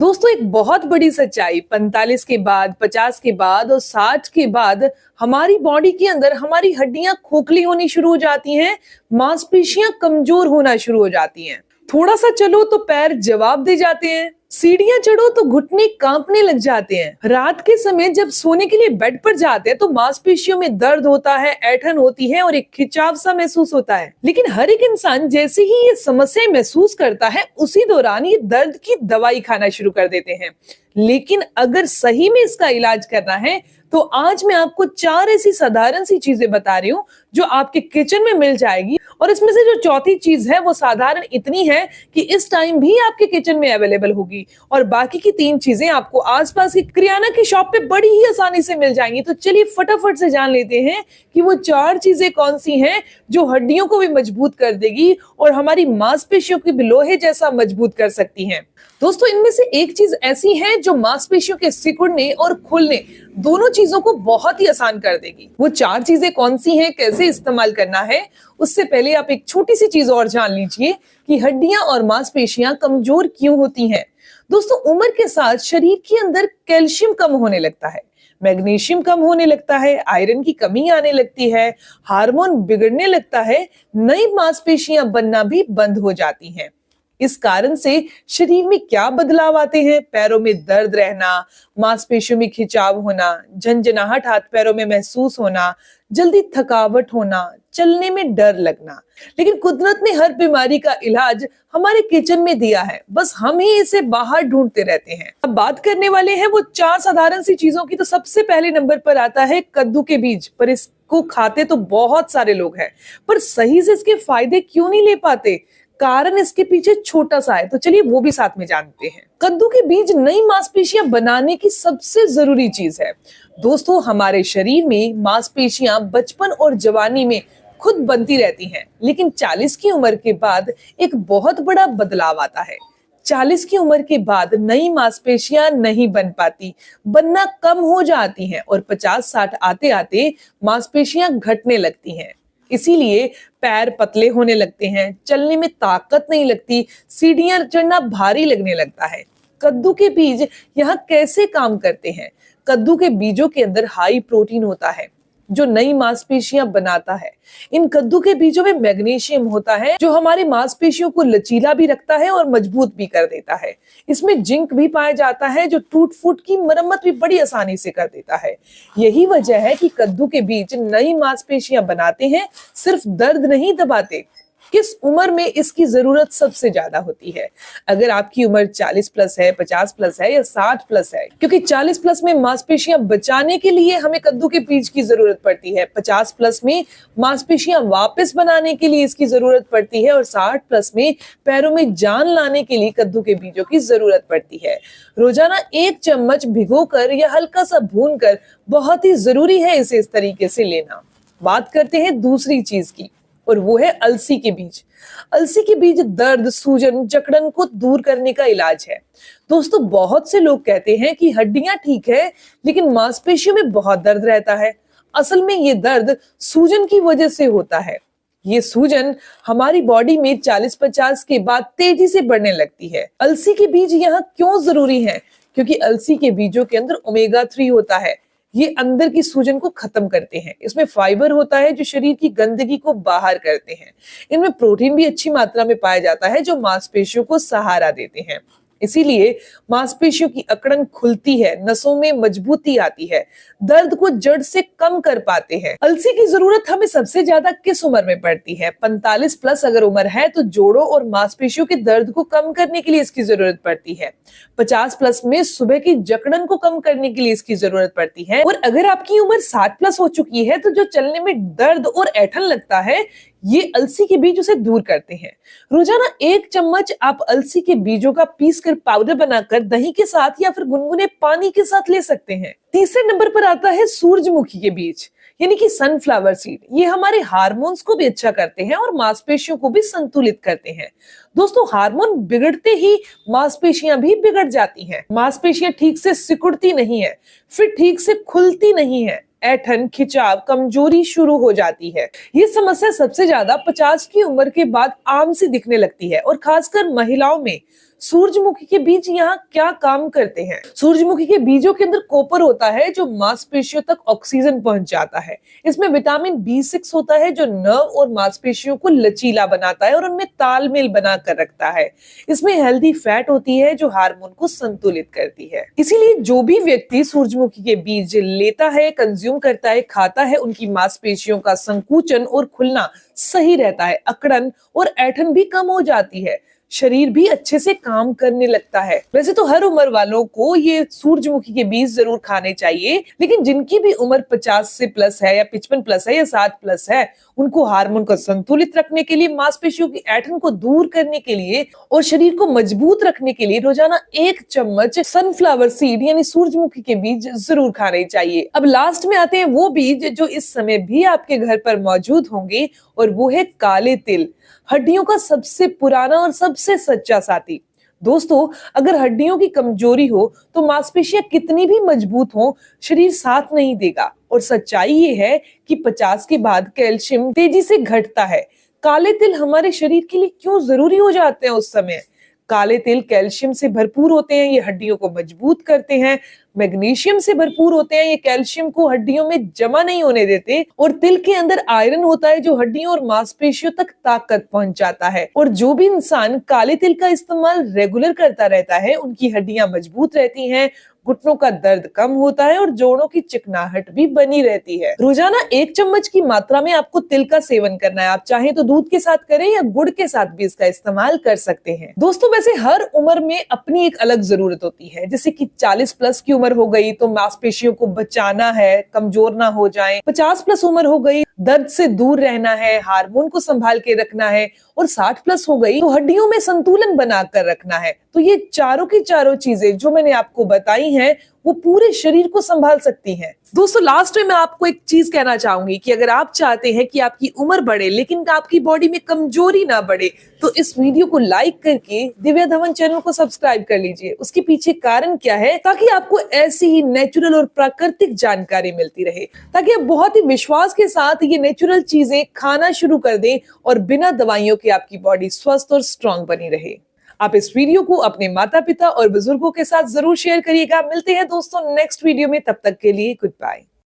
दोस्तों एक बहुत बड़ी सच्चाई 45 के बाद 50 के बाद और 60 के बाद हमारी बॉडी के अंदर हमारी हड्डियां खोखली होनी शुरू हो जाती हैं, मांसपेशियां कमजोर होना शुरू हो जाती हैं। थोड़ा सा चलो तो पैर जवाब दे जाते हैं, सीढ़ियां चढ़ो तो घुटने कांपने लग जाते हैं। रात के समय जब सोने के लिए बेड पर जाते हैं तो मांसपेशियों में दर्द होता है, ऐंठन होती है और एक खिंचाव सा महसूस होता है। लेकिन हर एक इंसान जैसे ही ये समस्या महसूस करता है उसी दौरान ये दर्द की दवाई खाना शुरू कर देते हैं। लेकिन अगर सही में इसका इलाज करना है तो आज मैं आपको 4 ऐसी साधारण सी चीजें बता रही हूँ जो आपके किचन में मिल जाएगी। और इसमें से जो चौथी चीज है वो साधारण इतनी है कि इस टाइम भी आपके किचन में अवेलेबल होगी और बाकी की 3 चीजें आपको आसपास की किराना की शॉप पे बड़ी ही आसानी से मिल जाएंगी। तो चलिए फटाफट से जान लेते हैं कि वो 4 चीजें कौन सी हैं जो हड्डियों को भी मजबूत कर देगी और हमारी मांसपेशियों को भी लोहे जैसा मजबूत कर सकती हैं। दोस्तों इनमें से एक चीज ऐसी है जो मांसपेशियों के सिकुड़ने और खुलने दोनों चीजों को बहुत ही आसान कर देगी। वो 4 चीजें कौन सी हैं, कैसे इस्तेमाल करना है, उससे पहले आप एक छोटी सी चीज और जान लीजिए कि हड्डियां और मांसपेशियां कमजोर क्यों होती हैं। दोस्तों उम्र के साथ शरीर के अंदर कैल्शियम कम होने लगता है, मैग्नीशियम कम होने लगता है, आयरन की कमी आने लगती है, हार्मोन बिगड़ने लगता है, नई मांसपेशियां बनना भी बंद हो जाती हैं। इस कारण से शरीर में क्या बदलाव आते हैं? पैरों में दर्द रहना, मांसपेशियों में खिंचाव होना, झंझनाहट हाथ पैरों में महसूस होना, जल्दी थकावट होना, चलने में डर लगना। लेकिन कुदरत ने हर बीमारी का इलाज हमारे किचन में दिया है, बस हम ही इसे बाहर ढूंढते रहते हैं। अब बात करने वाले हैं वो 4 साधारण सी चीजों की। तो सबसे पहले नंबर पर आता है कद्दू के बीज। पर इसको खाते तो बहुत सारे लोग हैं, पर सही से इसके फायदे क्यों नहीं ले पाते? कारण इसके पीछे छोटा सा है, तो चलिए वो भी साथ में जानते हैं। कद्दू के बीज नई मांसपेशियां बनाने की सबसे जरूरी चीज है। दोस्तों हमारे शरीर में मांसपेशियां बचपन और जवानी में खुद बनती रहती हैं, लेकिन 40 की उम्र के बाद एक बहुत बड़ा बदलाव आता है। 40 की उम्र के बाद नई मांसपेशियां नहीं बन पाती, बनना कम हो जाती हैं और 50-60 आते आते मांसपेशियां घटने लगती हैं। इसीलिए पैर पतले होने लगते हैं, चलने में ताकत नहीं लगती, सीढ़ियां चढ़ना भारी लगने लगता है। कद्दू के बीज यहाँ कैसे काम करते हैं? कद्दू के बीजों के अंदर हाई प्रोटीन होता है जो नई मांसपेशियां बनाता है। इन कद्दू के बीजों में मैग्नीशियम होता है जो हमारी मांसपेशियों को लचीला भी रखता है और मजबूत भी कर देता है। इसमें जिंक भी पाया जाता है जो टूट फूट की मरम्मत भी बड़ी आसानी से कर देता है। यही वजह है कि कद्दू के बीज नई मांसपेशियां बनाते हैं, सिर्फ दर्द नहीं दबाते। किस उम्र में इसकी जरूरत सबसे ज्यादा होती है? अगर आपकी उम्र 40 प्लस है, 50 प्लस है या 60 प्लस है, क्योंकि 40 प्लस में मांसपेशियां बचाने के लिए हमें कद्दू के बीज की जरूरत पड़ती है, 50 प्लस में मांसपेशियां वापस बनाने के लिए इसकी जरूरत पड़ती है और 60 प्लस में पैरों में जान लाने के लिए कद्दू के बीजों की जरूरत पड़ती है। रोजाना 1 चम्मच भिगोकर या हल्का सा भूनकर बहुत ही जरूरी है इसे इस तरीके से लेना। बात करते हैं दूसरी चीज की और वो है अलसी के बीज। अलसी के बीज दर्द, सूजन, जकड़न को दूर करने का इलाज है। दोस्तों बहुत से लोग कहते हैं कि हड्डियां ठीक है लेकिन मांसपेशियों में बहुत दर्द रहता है। असल में ये दर्द सूजन की वजह से होता है। ये सूजन हमारी बॉडी में 40-50 के बाद तेजी से बढ़ने लगती है। अलसी के बीज यहाँ क्यों जरूरी है? क्योंकि अलसी के बीजों के अंदर ओमेगा 3 होता है। ये अंदर की सूजन को खत्म करते हैं। इसमें फाइबर होता है जो शरीर की गंदगी को बाहर करते हैं। इनमें प्रोटीन भी अच्छी मात्रा में पाया जाता है जो मांसपेशियों को सहारा देते हैं। इसीलिए मांसपेशियों की अकड़न खुलती है, नसों में मजबूती आती है, दर्द को जड़ से कम कर पाते हैं। अलसी की जरूरत हमें सबसे ज्यादा किस उम्र में पड़ती है? 45 प्लस अगर उम्र है तो जोड़ों और मांसपेशियों के दर्द को कम करने के लिए इसकी जरूरत पड़ती है। 50 प्लस में सुबह की जकड़न को कम करने के लिए इसकी जरूरत पड़ती है। और अगर आपकी उम्र 60 प्लस हो चुकी है तो जो चलने में दर्द और ऐंठन लगता है, ये अलसी के बीज उसे दूर करते हैं। रोजाना 1 चम्मच आप अलसी के बीजों का पीसकर पाउडर बनाकर दही के साथ या फिर गुनगुने पानी के साथ ले सकते हैं। तीसरे नंबर पर आता है सूरजमुखी के बीज यानी कि सनफ्लावर सीड। ये हमारे हार्मोन्स को भी अच्छा करते हैं और मांसपेशियों को भी संतुलित करते हैं। दोस्तों हार्मोन बिगड़ते ही मांसपेशियां भी बिगड़ जाती हैं। मांसपेशियां ठीक से सिकुड़ती नहीं है, फिर ठीक से खुलती नहीं है, ऐंठन, खिंचाव, कमजोरी शुरू हो जाती है। ये समस्या सबसे ज्यादा 50 की उम्र के बाद आम सी दिखने लगती है और खासकर महिलाओं में। सूरजमुखी के बीज यहाँ क्या काम करते हैं? सूरजमुखी के बीजों के अंदर कॉपर होता है जो मांसपेशियों तक ऑक्सीजन पहुंचाता है। इसमें विटामिन B6 होता है जो नर्व और मांसपेशियों को लचीला बनाता है और उनमें तालमेल बनाकर रखता है। इसमें हेल्दी फैट होती है जो हार्मोन को संतुलित करती है। इसीलिए जो भी व्यक्ति सूरजमुखी के बीज लेता है, कंज्यूम करता है, खाता है, उनकी मांसपेशियों का संकुचन और खुलना सही रहता है, अकड़न और ऐंठन भी कम हो जाती है, शरीर भी अच्छे से काम करने लगता है। वैसे तो हर उम्र वालों को ये सूरजमुखी के बीज जरूर खाने चाहिए, लेकिन जिनकी भी उम्र 50 से प्लस है या 55 प्लस है या 60 प्लस है, उनको हार्मोन को संतुलित रखने के लिए, मांसपेशियों की ऐंठन को दूर करने के लिए और शरीर को मजबूत रखने के लिए रोजाना 1 चम्मच सनफ्लावर सीड यानी सूरजमुखी के बीज जरूर खाने चाहिए। अब लास्ट में आते हैं वो बीज जो इस समय भी आपके घर पर मौजूद होंगे, और वो है काले तिल, हड्डियों का सबसे पुराना और सबसे सच्चा साथी। दोस्तों, अगर हड्डियों की कमजोरी हो तो मांसपेशियां कितनी भी मजबूत हो, शरीर साथ नहीं देगा। और सच्चाई ये है कि 50 के बाद कैल्शियम तेजी से घटता है। काले तिल हमारे शरीर के लिए क्यों जरूरी हो जाते हैं उस समय? काले तिल कैल्शियम से भरपूर होते हैं, ये हड्डियों को मजबूत करते हैं। मैग्नीशियम से भरपूर होते हैं, ये कैल्शियम को हड्डियों में जमा नहीं होने देते। और तिल के अंदर आयरन होता है जो हड्डियों और मांसपेशियों तक ताकत पहुंचाता है। और जो भी इंसान काले तिल का इस्तेमाल रेगुलर करता रहता है, उनकी हड्डियां मजबूत रहती हैं, घुटनों का दर्द कम होता है और जोड़ों की चिकनाहट भी बनी रहती है। रोजाना 1 चम्मच की मात्रा में आपको तिल का सेवन करना है। आप चाहें तो दूध के साथ करें या गुड़ के साथ भी इसका इस्तेमाल कर सकते हैं। दोस्तों, वैसे हर उम्र में अपनी एक अलग जरूरत होती है। जैसे कि 40 प्लस की उम्र हो गई तो मांसपेशियों को बचाना है, कमजोर ना हो जाएं। 50 प्लस उम्र हो गई, दर्द से दूर रहना है, हार्मोन को संभाल के रखना है। और 60 प्लस हो गई तो हड्डियों में संतुलन बनाकर रखना है। तो ये चारों की चारों चीजें जो मैंने आपको बताई हैं, वो पूरे शरीर को संभाल सकती हैं। दोस्तों, लास्ट में मैं आपको एक चीज कहना चाहूंगी कि अगर आप चाहते हैं कि आपकी उम्र बढ़े लेकिन आपकी बॉडी में कमजोरी ना बढ़े, तो इस वीडियो को लाइक करके दिव्या धवन चैनल को सब्सक्राइब कर लीजिए। उसके पीछे कारण क्या है? ताकि आपको ऐसी ही नेचुरल और प्राकृतिक जानकारी मिलती रहे, ताकि आप बहुत ही विश्वास के साथ ये नेचुरल चीजें खाना शुरू कर दें और बिना दवाइयों के आपकी बॉडी स्वस्थ और स्ट्रांग बनी रहे। आप इस वीडियो को अपने माता पिता और बुजुर्गों के साथ जरूर शेयर करिएगा। मिलते हैं दोस्तों नेक्स्ट वीडियो में, तब तक के लिए गुड बाय।